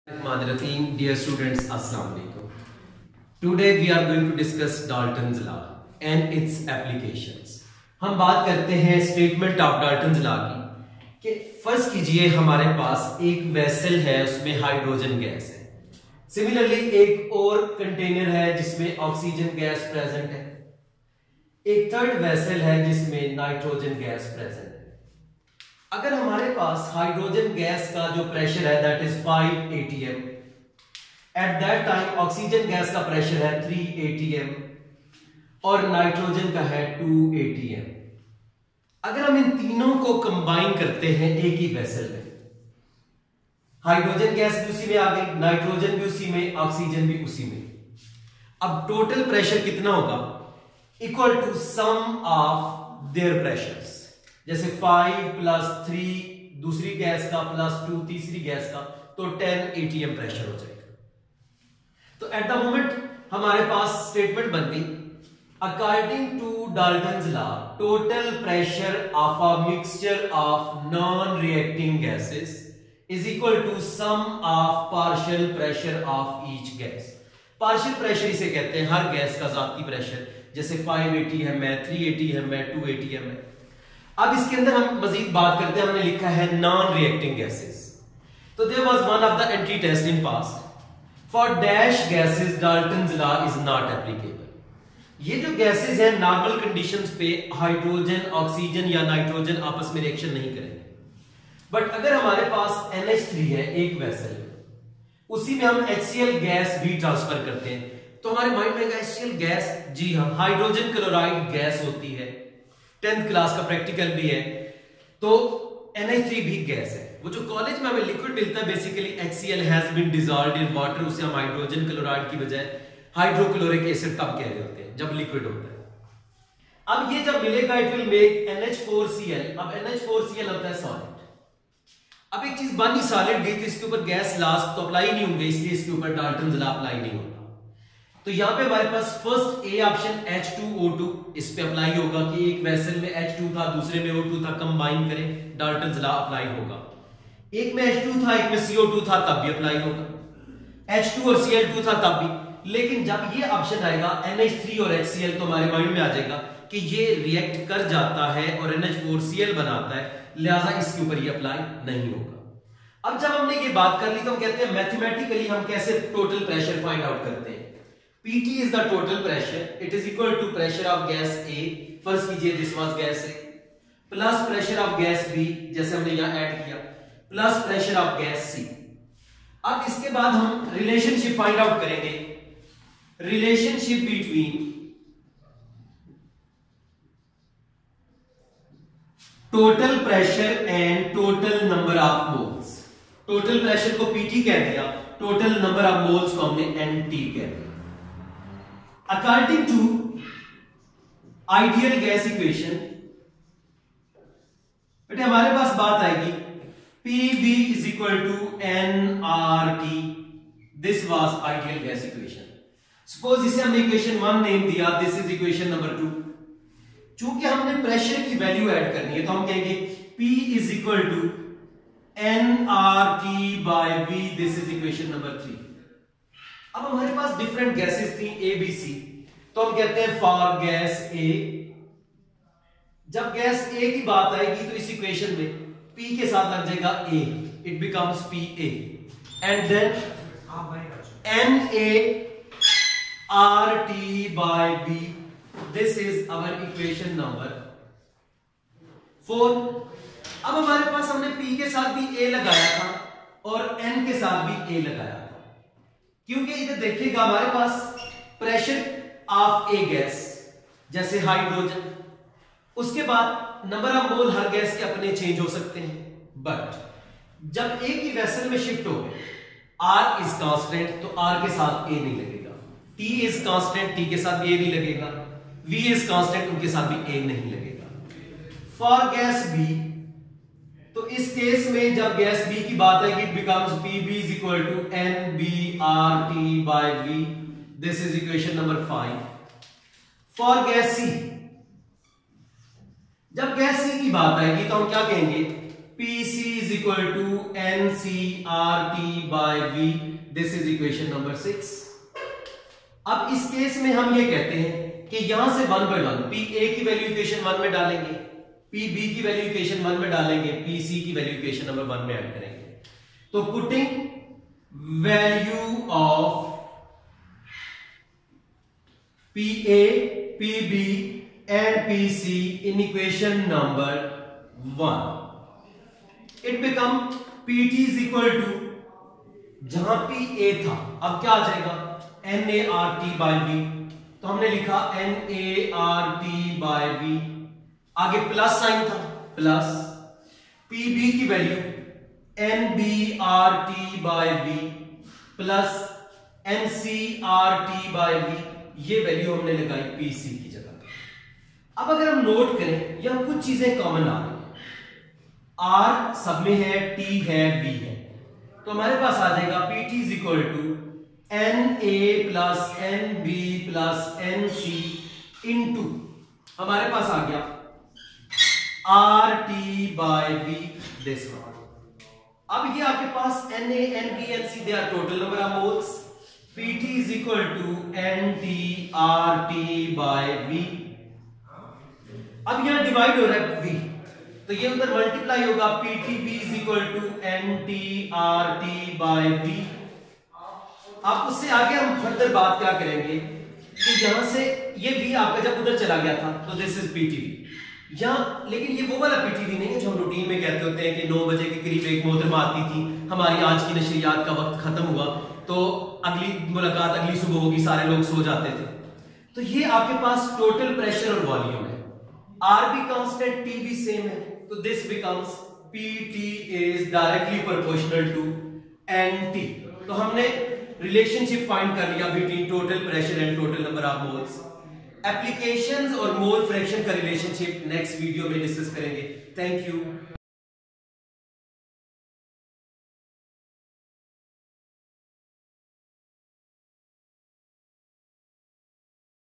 Dear students, Assalamu alaikum. Today we are going to discuss Dalton's law and its applications. हम बात करते हैं statement of Dalton's law की कि फर्ज कीजिए हमारे पास एक वेसल है, उसमें हाइड्रोजन गैस है। सिमिलरली एक और कंटेनर है जिसमें ऑक्सीजन गैस प्रेजेंट है। एक थर्ड वेसल है जिसमें नाइट्रोजन गैस प्रेजेंट है। अगर हमारे पास हाइड्रोजन गैस का जो प्रेशर है that is 5 atm, at that time oxygen gas का प्रेशर है 3 atm और नाइट्रोजन का है 2 atm। अगर हम इन तीनों को कंबाइन करते हैं एक ही वेसल में, हाइड्रोजन गैस भी उसी में आ गई, नाइट्रोजन भी उसी में, ऑक्सीजन भी उसी में। अब टोटल प्रेशर कितना होगा? Equal to sum of their pressures. जैसे 5 प्लस 3 दूसरी गैस का प्लस 2 तीसरी गैस का, तो 10 atm प्रेशर हो जाएगा। तो एट द मोमेंट हमारे पास स्टेटमेंट बन गई, according to Dalton's law total pressure of a mixture of non reacting gases is equal to sum of partial pressure of each gas. Partial pressure इसे कहते हैं हर gas का जाती प्रेशर। जैसे 5 atm है, 3 atm है, 2 atm है। अब इसके अंदर हम मजीद बात करते हैं, हमने लिखा है नॉन रिएक्टिंग गैसेस। तो there was one of the entry test in past for dash gases Dalton's law is not applicable. ये जो गैसेस हैं नॉर्मल कंडीशंस पे हाइड्रोजन, ऑक्सीजन या नाइट्रोजन आपस में रिएक्शन नहीं करेंगे। बट अगर हमारे पास NH3 है एक वेसल में, उसी में हम HCl गैस भी ट्रांसफर करते हैं, तो हमारे माइंड में HCl गैस, जी हाँ, हाइड्रोजन क्लोराइड गैस होती है। 10th क्लास का प्रैक्टिकल भी है। तो NH3 भी गैस है। वो जो कॉलेज में हमें लिक्विड मिलता है basically HCl has been dissolved in water, उसे हम हाइड्रोजन क्लोराइड की बजाय हाइड्रोक्लोरिक एसिड तब कह रहे होते हैं जब लिक्विड होता है। अब ये जब मिलेगा इट विल मेक NH4Cl। अब NH4Cl होता है सॉलिड। अब एक चीज बनी सॉलिड गई तो इसके ऊपर गैस लास्ट तो अप्लाई नहीं होंगे, इसलिए इसके ऊपर डाल्टन्स लॉ अप्लाई नहीं होगा। तो यहां पे हमारे पास फर्स्ट ए ऑप्शन H2O2 इस पे अप्लाई होगा कि एक वेसल में H2 था, दूसरे में O2 था, कंबाइन करें, डाल्टन्स लॉ अप्लाई होगा। एक में H2 था, एक में CO2 था, तब भी अप्लाई होगा। H2 और Cl2 था तब भी। लेकिन जब ये ऑप्शन आएगा NH3 और HCl, तो हमारे माइंड में आ जाएगा कि ये रिएक्ट कर जाता है और NH4Cl बनाता है, लिहाजा इसके ऊपर ये अप्लाई नहीं होगा। अब जब हमने ये बात कर ली तो हम कहते हैं मैथमेटिकली हम कैसे टोटल प्रेशर फाइंड आउट करते हैं। PT is the total pressure. It is equal to pressure of gas A. फर्ज कीजिए this was gas A plus pressure of gas B, जैसे हमने यहां ऐड किया, plus pressure of gas C। अब इसके बाद हम रिलेशनशिप फाइंड आउट करेंगे, relationship between total pressure and total number of moles. Total pressure को PT कह दिया, टोटल नंबर ऑफ मोल्स को हमने NT कह दिया। According to ideal gas equation, बेटे हमारे पास बात आएगी PV is equal to nRT. This was ideal gas equation. Suppose इसे हमने इक्वेशन 1 नेम दिया, this is इक्वेशन नंबर 2। चूंकि हमने प्रेशर की वैल्यू ऐड करनी है तो हम कहेंगे P is equal to nRT by V. This is equation number 3। अब हमारे पास डिफरेंट गैसेस थी A, B, C, तो हम कहते हैं फॉर गैस A। जब गैस A की बात आएगी तो इस इक्वेशन में P के साथ लग जाएगा A, it becomes PA, and then NaRT by B। This is our equation number 4। अब हमारे पास हमने P के साथ भी A लगाया था और N के साथ भी A लगाया था, क्योंकि इधर देखिएगा हमारे पास प्रेशर ऑफ ए गैस जैसे हाइड्रोजन, उसके बाद number of mole her gas के अपने चेंज हो सकते हैं। बट जब ए की वेसल में शिफ्ट हो गए, R इज कांस्टेंट तो R के साथ A नहीं लगेगा, T इज कांस्टेंट T के साथ भी A नहीं लगेगा, V इज कांस्टेंट उनके साथ भी A नहीं लगेगा। फॉर गैस B, तो इस केस में जब गैस B की बात आएगी it becomes PB is equal to nBRT by V. This is equation number 5. For gas C, जब गैस C की बात आएगी तो हम क्या कहेंगे PC is equal to NCRT by V. This is equation number 6. अब इस केस में हम ये कहते हैं कि यहां से 1/1 PA की वैल्यू इक्वेशन 1 में डालेंगे, PB की वैल्यू इक्वेशन 1 में डालेंगे, PC की वैल्यू इक्वेशन नंबर 1 में ऐड करेंगे. तो putting value of PA, PB and PC in equation number 1, it become PT is equal to, जहां PA था अब क्या आ जाएगा NART by V. तो हमने लिखा NART by V, आगे प्लस साइन था प्लस, PB की value NBRT by V plus NCRT by V, ये वैल्यू हमने लगाई PC की जगह. अब अगर हम नोट करें यहां कुछ चीजें कॉमन आ रही हैं, R सब में है, T है, B है, तो हमारे पास आ जाएगा PT is equal to NA plus NB plus NC into हमारे पास आ गया RT by V this one. अब ये आपके पास NA NB NC they are total number of moles. PT is equal to NT RT by V. अब यहां divide हो रहा है V, तो ये उधर मल्टीप्लाई होगा, PTV is equal to NTRT by V. अब उससे आगे हम फर्दर बात क्या करेंगे कि यहां से ये V आपका जब उधर चला गया था तो दिस इज PTV यहां, लेकिन ये वो वाला PTV नहीं है जो हम रूटीन में कहते होते हैं कि 9 बजे के करीब एक मोहतरमा आती थी, हमारी आज की नशरियात का वक्त खत्म हुआ तो अगली मुलाकात अगली सुबह होगी, सारे लोग सो जाते थे. तो ये आपके पास टोटल प्रेशर और वॉल्यूम है, R भी कांस्टेंट, T भी सेम है, तो this becomes PT is directly proportional to NT. तो हमने रिलेशनशिप फाइंड कर लिया between total pressure and total number of moles. Applications और मोल फ्रैक्शन का रिलेशनशिप नेक्स्ट वीडियो में डिस्कस करेंगे. Thank you.